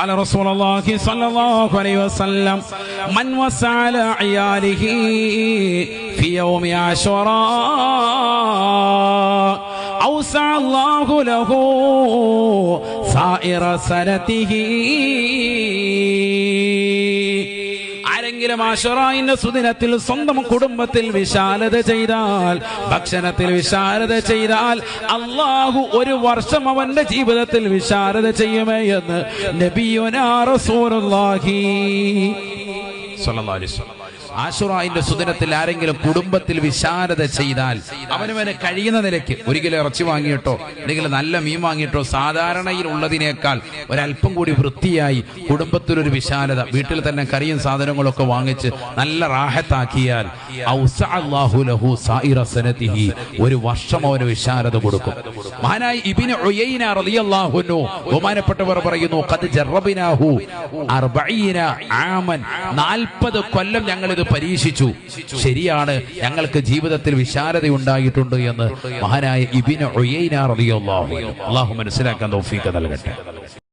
قال رسول الله صلى الله عليه وسلم من وسع على عياله في يوم عاشوراء أوسع الله له سائر سنته. ആരെങ്കിലും ആശുറായിന്റെ സുദിനത്തിൽ സ്വന്തം കുടുംബത്തിൽ വിശാലത ചെയ്താൽ, ഭക്ഷണത്തിൽ വിശാലത ചെയ്താൽ, അള്ളാഹു ഒരു വർഷം അവന്റെ ജീവിതത്തിൽ വിശാലത ചെയ്യുമേ എന്ന് നബിയുനാ റസൂലുള്ളാഹി സ്വല്ലല്ലാഹു അലൈഹി വസല്ലം. ആശുറായിന്റെ സുദിനത്തിൽ ആരെങ്കിലും കുടുംബത്തിൽ വിശാലത ചെയ്താൽ, അവനവന് കഴിയുന്ന നിലയ്ക്ക് ഒരു കിലോ ഇറച്ചി വാങ്ങിയിട്ടോ അല്ലെങ്കിൽ നല്ല മീൻ വാങ്ങിയിട്ടോ സാധാരണയിൽ ഉള്ളതിനേക്കാൾ ഒരല്പം കൂടി വൃത്തിയായി കുടുംബത്തിലൊരു വിശാലത, വീട്ടിൽ തന്നെ കറിയും സാധനങ്ങളൊക്കെ വാങ്ങിച്ച് നല്ല റാഹത്താക്കിയാൽ ഒരു വർഷം അവന് വിശാലത കൊടുക്കും. മഹാനായ ഇബ്നു ഉയൈന റളിയല്ലാഹു അൻഹു ബഹുമാനപ്പെട്ടവർ പറയുന്നു, ഖദ് ജറബനാഹു 40 ആമൻ, 40 കൊല്ലം ഞങ്ങൾ ഇത് പരീക്ഷിച്ചു. ശരിയാണ്, ഞങ്ങൾക്ക് ജീവിതത്തിൽ വിശാലത ഉണ്ടായിട്ടുണ്ട് എന്ന് മഹാനായ ഇബ്നു ഉയൈന റളിയല്ലാഹു അൻഹു. അല്ലാഹു മനസ്സിലാക്കാൻ തൗഫീഖ് നൽകട്ടെ.